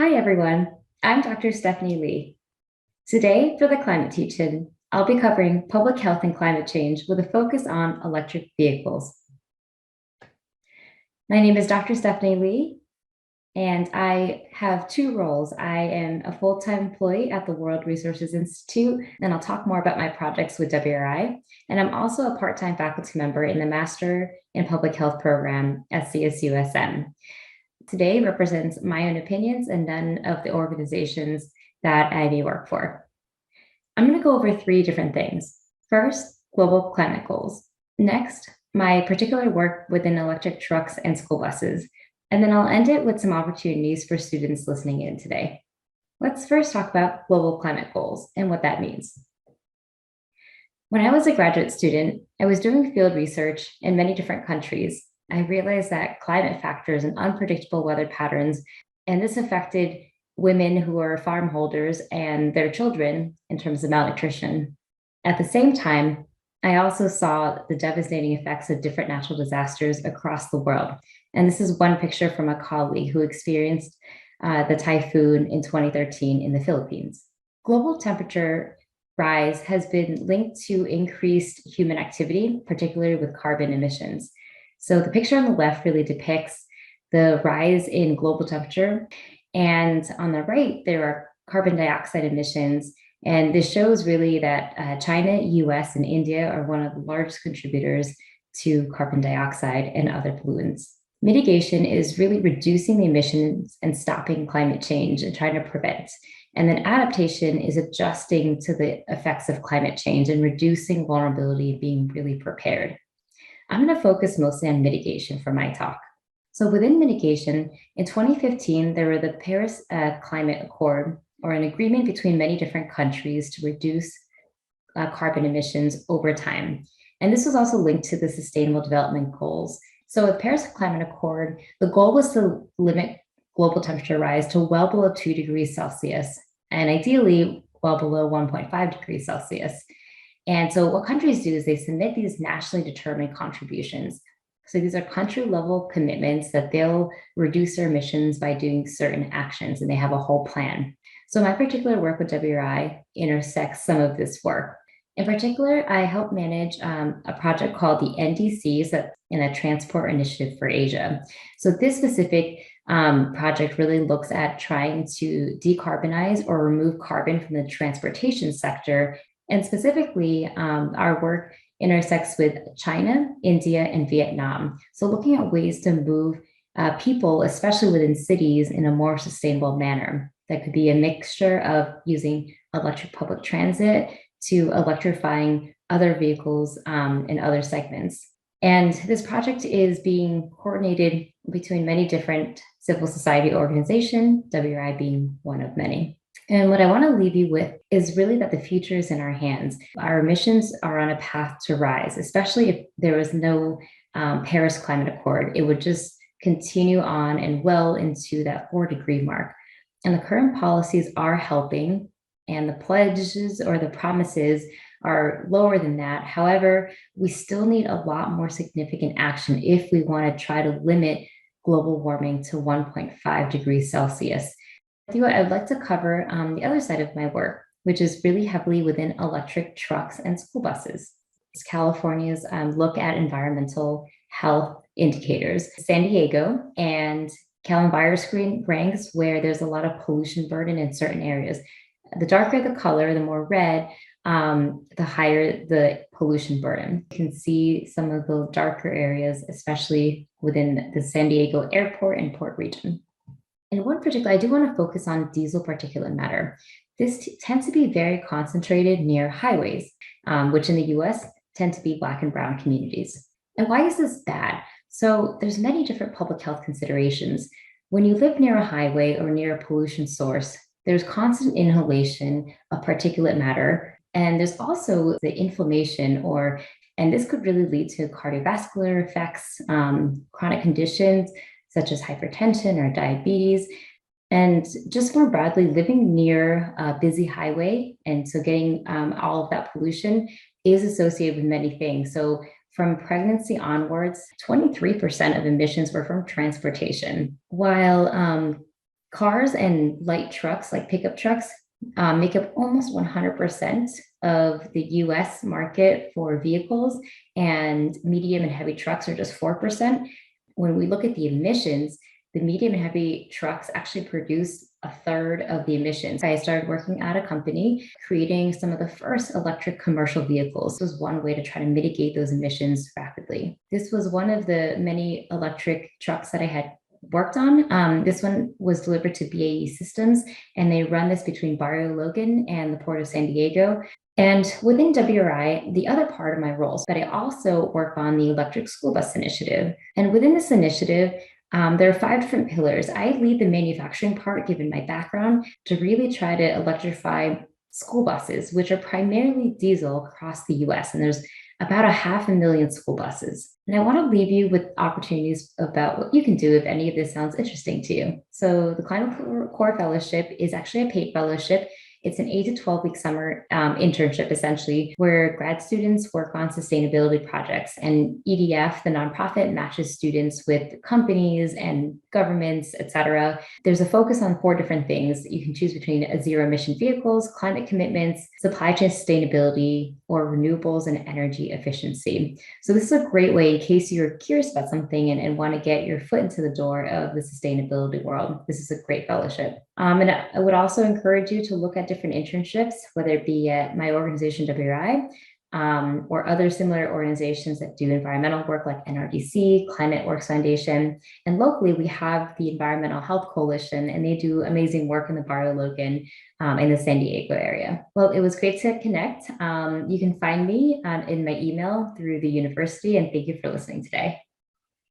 Hi, everyone. I'm Dr. Stephanie Lee. Today, for the climate teach-in, I'll be covering public health and climate change with a focus on electric vehicles. My name is Dr. Stephanie Lee, and I have two roles. I am a full-time employee at the World Resources Institute, and I'll talk more about my projects with WRI. And I'm also a part-time faculty member in the Master in Public Health program at CSUSM. Today represents my own opinions and none of the organizations that I may work for. I'm going to go over three different things. First, global climate goals. Next, my particular work within electric trucks and school buses. And then I'll end it with some opportunities for students listening in today. Let's first talk about global climate goals and what that means. When I was a graduate student, I was doing field research in many different countries. I realized that climate factors and unpredictable weather patterns, and this affected women who are farm holders and their children in terms of malnutrition. At the same time, I also saw the devastating effects of different natural disasters across the world. And this is one picture from a colleague who experienced the typhoon in 2013 in the Philippines. Global temperature rise has been linked to increased human activity, particularly with carbon emissions. So the picture on the left really depicts the rise in global temperature. And on the right, there are carbon dioxide emissions. And this shows really that China, US, and India are one of the largest contributors to carbon dioxide and other pollutants. Mitigation is really reducing the emissions and stopping climate change and trying to prevent. And then adaptation is adjusting to the effects of climate change and reducing vulnerability, being really prepared. I'm going to focus mostly on mitigation for my talk. So within mitigation, in 2015, there were the Paris Climate Accord, or an agreement between many different countries to reduce carbon emissions over time. And this was also linked to the Sustainable Development Goals. So with Paris Climate Accord, the goal was to limit global temperature rise to well below 2 degrees Celsius, and ideally well below 1.5 degrees Celsius. And so what countries do is they submit these nationally determined contributions. So these are country level commitments that they'll reduce their emissions by doing certain actions, and they have a whole plan. So my particular work with WRI intersects some of this work. In particular, I help manage a project called the NDCs, that's in a Transport Initiative for Asia. So this specific project really looks at trying to decarbonize or remove carbon from the transportation sector. And specifically, our work intersects with China, India, and Vietnam. So looking at ways to move people, especially within cities, in a more sustainable manner. That could be a mixture of using electric public transit to electrifying other vehicles in other segments. And this project is being coordinated between many different civil society organizations, WRI being one of many. And what I want to leave you with is really that the future is in our hands. Our emissions are on a path to rise, especially if there was no Paris Climate Accord. It would just continue on and well into that 4-degree mark. And the current policies are helping, and the pledges or the promises are lower than that. However, we still need a lot more significant action if we want to try to limit global warming to 1.5 degrees Celsius. I would like to cover the other side of my work, which is really heavily within electric trucks and school buses. It's California's look at environmental health indicators. San Diego and Cal Enviroscreen ranks where there's a lot of pollution burden in certain areas. The darker the color, the more red, the higher the pollution burden. You can see some of the darker areas, especially within the San Diego airport and port region. In one particular, I do want to focus on diesel particulate matter. This tends to be very concentrated near highways, which in the US tend to be Black and brown communities. And why is this bad? So there's many different public health considerations. When you live near a highway or near a pollution source, there's constant inhalation of particulate matter. And there's also the inflammation and this could really lead to cardiovascular effects, chronic conditions, such as hypertension or diabetes. And just more broadly, living near a busy highway, and so getting all of that pollution is associated with many things. So from pregnancy onwards, 23% of emissions were from transportation, while Cars and light trucks, like pickup trucks, make up almost 100% of the US market for vehicles, and medium and heavy trucks are just 4%. When we look at the emissions, the medium and heavy trucks actually produce a third of the emissions. I started working at a company creating some of the first electric commercial vehicles. This was one way to try to mitigate those emissions rapidly. This was one of the many electric trucks that I had worked on. This one was delivered to BAE Systems, and they run this between Barrio Logan and the Port of San Diego. And within WRI, the other part of my role is that I also work on the electric school bus initiative. And within this initiative, there are 5 different pillars. I lead the manufacturing part, given my background, to really try to electrify school buses, which are primarily diesel across the US. And there's about 500,000 school buses. And I want to leave you with opportunities about what you can do if any of this sounds interesting to you. So the Climate Core Fellowship is actually a paid fellowship. It's an 8 to 12-week summer internship, essentially, where grad students work on sustainability projects. And EDF, the nonprofit, matches students with companies and governments, et cetera. There's a focus on 4 different things. You can choose between zero emission vehicles, climate commitments, supply chain sustainability, or renewables and energy efficiency. So this is a great way in case you're curious about something and want to get your foot into the door of the sustainability world. This is a great fellowship. And I would also encourage you to look at different internships, whether it be at my organization, WRI, or other similar organizations that do environmental work like NRDC, Climate Works Foundation. And locally, we have the Environmental Health Coalition, and they do amazing work in the Barrio Logan in the San Diego area. Well, it was great to connect. You can find me in my email through the university, and thank you for listening today.